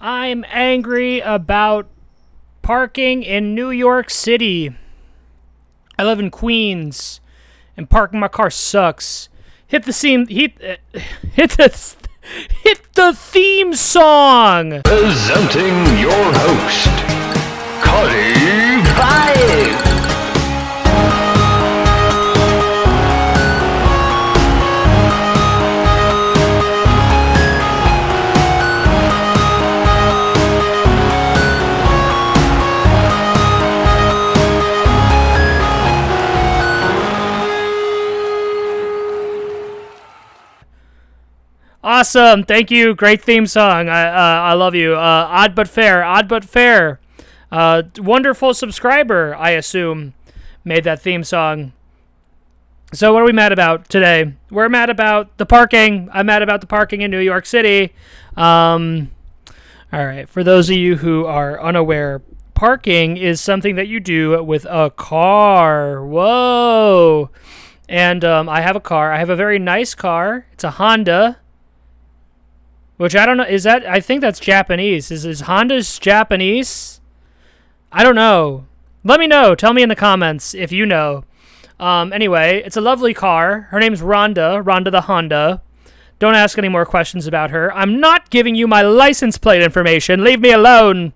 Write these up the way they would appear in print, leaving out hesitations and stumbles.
I'm angry about parking in New York City. I live in Queens, and parking my car sucks. Hit the theme. Hit the theme song. Presenting your host, Cuddy Vibe. Awesome. Thank you. Great theme song. I love you. Odd but fair. Odd but fair. Wonderful subscriber, I assume, made that theme song. So what are we mad about today? We're mad about the parking. I'm mad about the parking in New York City. All right. For those of you who are unaware, parking is something that you do with a car. Whoa. And I have a car. I have a very nice car. It's a Honda. Which I don't know, I think that's Japanese. Is Honda's Japanese? I don't know. Let me know. Tell me in the comments if you know. Anyway, it's a lovely car. Her name's Rhonda the Honda. Don't ask any more questions about her. I'm not giving you my license plate information. Leave me alone.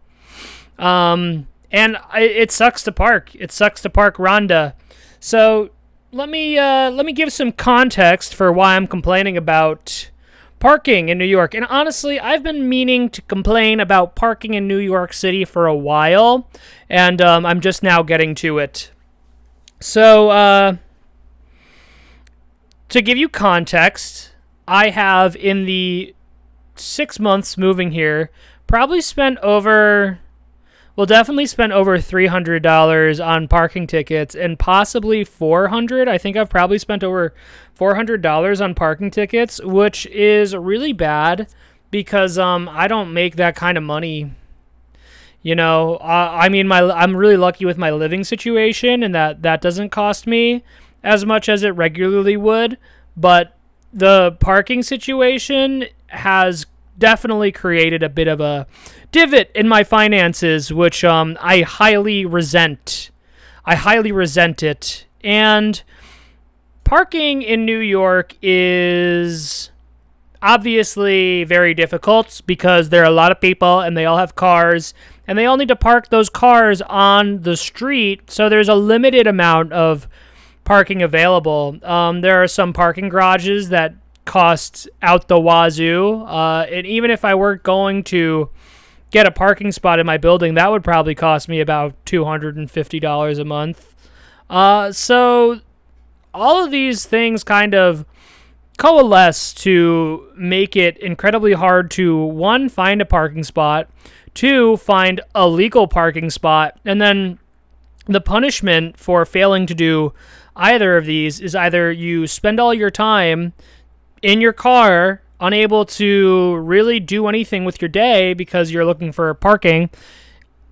It sucks to park. It sucks to park Rhonda. So let me give some context for why I'm complaining about parking in New York. And honestly, I've been meaning to complain about parking in New York City for a while, and I'm just now getting to it. So, to give you context, I have, in the 6 months moving here, definitely spent over $300 on parking tickets, and possibly $400. I think I've probably spent over $400 on parking tickets, which is really bad because I don't make that kind of money. You know, I'm really lucky with my living situation, and that doesn't cost me as much as it regularly would. But the parking situation has definitely created a bit of a divot in my finances, which I highly resent. I highly resent it. And parking in New York is obviously very difficult because there are a lot of people and they all have cars and they all need to park those cars on the street. So there's a limited amount of parking available. There are some parking garages that cost out the wazoo. And even if I were going to get a parking spot in my building, that would probably cost me about $250 a month. So all of these things kind of coalesce to make it incredibly hard to, one, find a parking spot, two, find a legal parking spot, and then the punishment for failing to do either of these is either you spend all your time in your car, unable to really do anything with your day because you're looking for parking,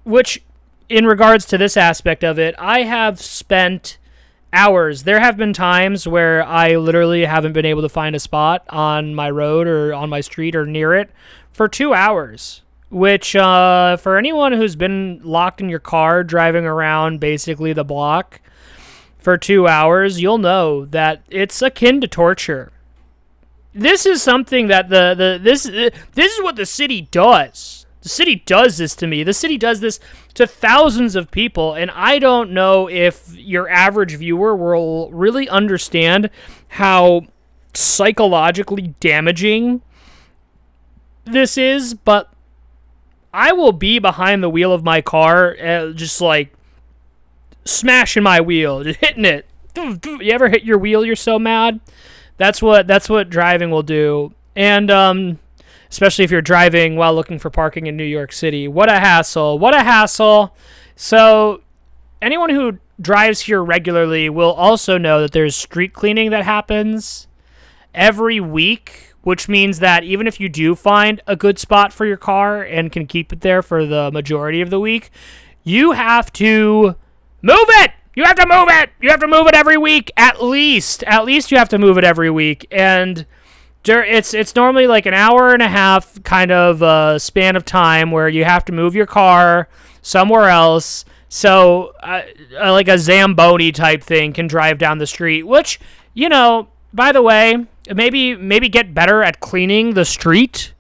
which, in regards to this aspect of it, I have spent hours. There have been times where I literally haven't been able to find a spot on my road or on my street or near it for 2 hours, which for anyone who's been locked in your car driving around basically the block for 2 hours, you'll know that it's akin to torture. This is something that this is what the city does. The city does this to me. The city does this to thousands of people, and I don't know if your average viewer will really understand how psychologically damaging this is, but I will be behind the wheel of my car, just like smashing my wheel, just hitting it. You ever hit your wheel? You're so mad. That's what driving will do, and especially if you're driving while looking for parking in New York City. What a hassle! What a hassle! So, anyone who drives here regularly will also know that there's street cleaning that happens every week, which means that even if you do find a good spot for your car and can keep it there for the majority of the week, you have to move it! You have to move it! You have to move it every week, at least. At least you have to move it every week. And It's normally like an hour and a half kind of span of time where you have to move your car somewhere else. So like a Zamboni type thing can drive down the street, which, by the way, maybe get better at cleaning the street.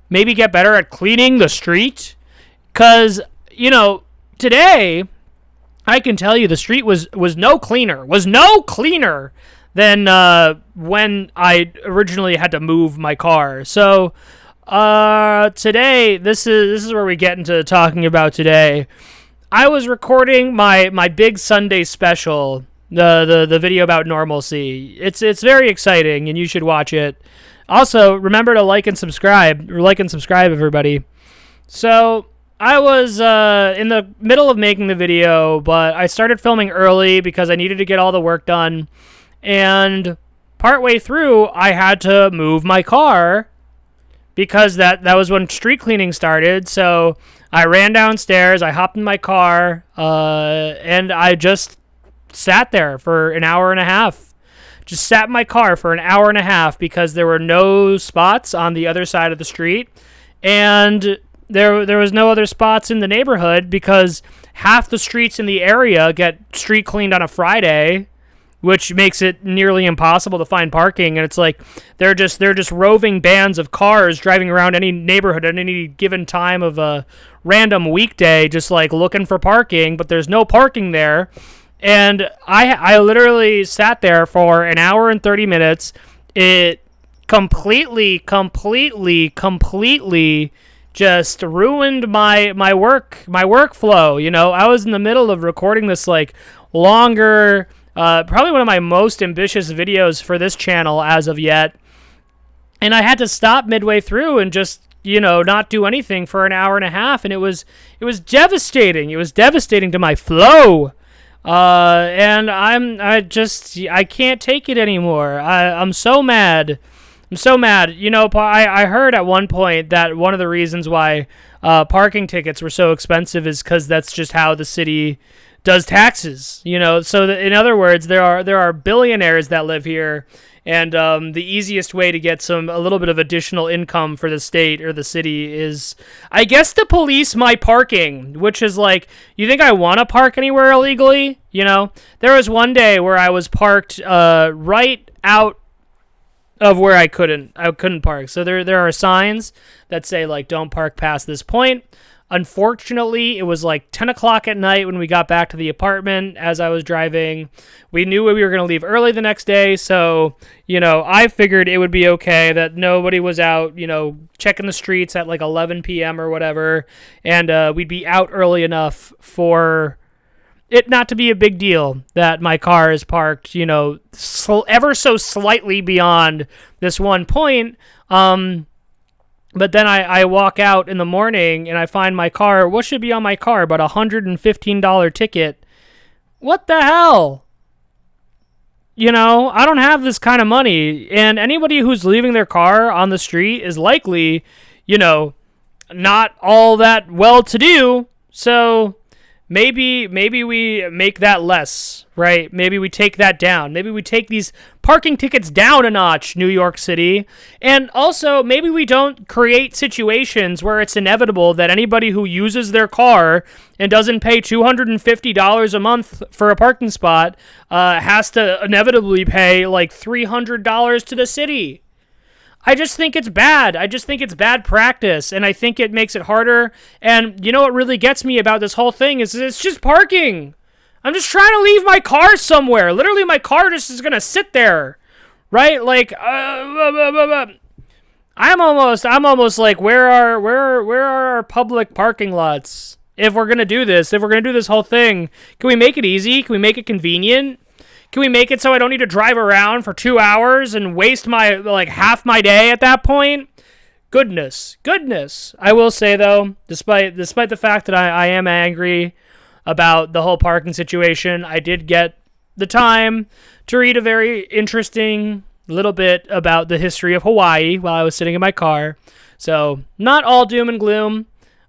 Maybe get better at cleaning the street. Because, today, I can tell you the street was no cleaner. Was no cleaner than when I originally had to move my car. So today, this is where we get into talking about today. I was recording my big Sunday special, the video about normalcy. It's very exciting, and you should watch it. Also, remember to like and subscribe. Like and subscribe, everybody. So I was in the middle of making the video, but I started filming early because I needed to get all the work done. And partway through, I had to move my car because that was when street cleaning started. So I ran downstairs, I hopped in my car, and I just sat there for an hour and a half. Just sat in my car for an hour and a half because there were no spots on the other side of the street. And there was no other spots in the neighborhood because half the streets in the area get street cleaned on a Friday, which makes it nearly impossible to find parking. And it's like they're just roving bands of cars driving around any neighborhood at any given time of a random weekday, just like looking for parking, but there's no parking there. And I literally sat there for an hour and 30 minutes. It completely just ruined my workflow. I was in the middle of recording this like longer, probably one of my most ambitious videos for this channel as of yet. And I had to stop midway through and just, not do anything for an hour and a half. And it was devastating. It was devastating to my flow. And I can't take it anymore. I'm so mad. I heard at one point that one of the reasons why parking tickets were so expensive is because that's just how the city does taxes. So in other words, there are billionaires that live here, and the easiest way to get a little bit of additional income for the state or the city is, I guess, to police my parking, which is like, you think I want to park anywhere illegally? There was one day where I was parked right out of where I couldn't park. So there are signs that say like, don't park past this point. Unfortunately, it was like 10 o'clock at night when we got back to the apartment as I was driving. We knew we were going to leave early the next day, so, I figured it would be okay that nobody was out, checking the streets at like 11 p.m. or whatever, and we'd be out early enough for it not to be a big deal that my car is parked, ever so slightly beyond this one point. But then I walk out in the morning and I find my car. What should be on my car but a $115 ticket? What the hell? I don't have this kind of money. And anybody who's leaving their car on the street is likely, not all that well-to-do. So maybe we make that less, right? Maybe we take that down. Maybe we take these parking tickets down a notch, New York City. And also, maybe we don't create situations where it's inevitable that anybody who uses their car and doesn't pay $250 a month for a parking spot has to inevitably pay like $300 to the city. I just think it's bad. I just think it's bad practice, and I think it makes it harder. And what really gets me about this whole thing is it's just parking. I'm just trying to leave my car somewhere. Literally, my car just is gonna sit there, right? Like, I'm almost like, where are our public parking lots? If we're gonna do this whole thing, can we make it easy? Can we make it convenient? Can we make it so I don't need to drive around for 2 hours and waste my half my day at that point? Goodness. I will say though, despite the fact that I am angry about the whole parking situation, I did get the time to read a very interesting little bit about the history of Hawaii while I was sitting in my car. So not all doom and gloom.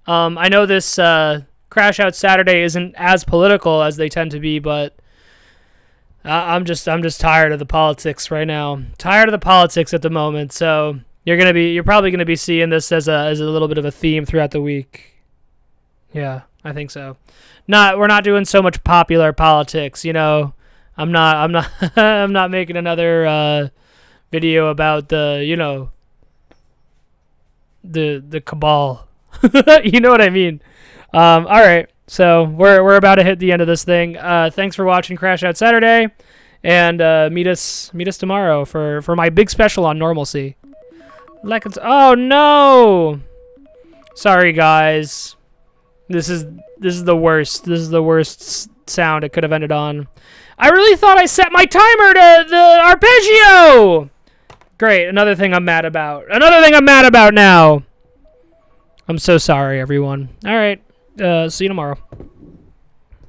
I know this Crash Out Saturday isn't as political as they tend to be, but I'm just tired of the politics right now. Tired of the politics at the moment. So you're probably gonna be seeing this as a little bit of a theme throughout the week. Yeah, I think so. We're not doing so much popular politics. I'm not I'm not making another video about the cabal. You know what I mean? All right. So we're about to hit the end of this thing. Thanks for watching Crash Out Saturday, and meet us tomorrow for my big special on normalcy. Oh no! Sorry guys. This is the worst. This is the worst sound it could have ended on. I really thought I set my timer to the arpeggio. Great. Another thing I'm mad about. Another thing I'm mad about now. I'm so sorry, everyone. All right. See you tomorrow.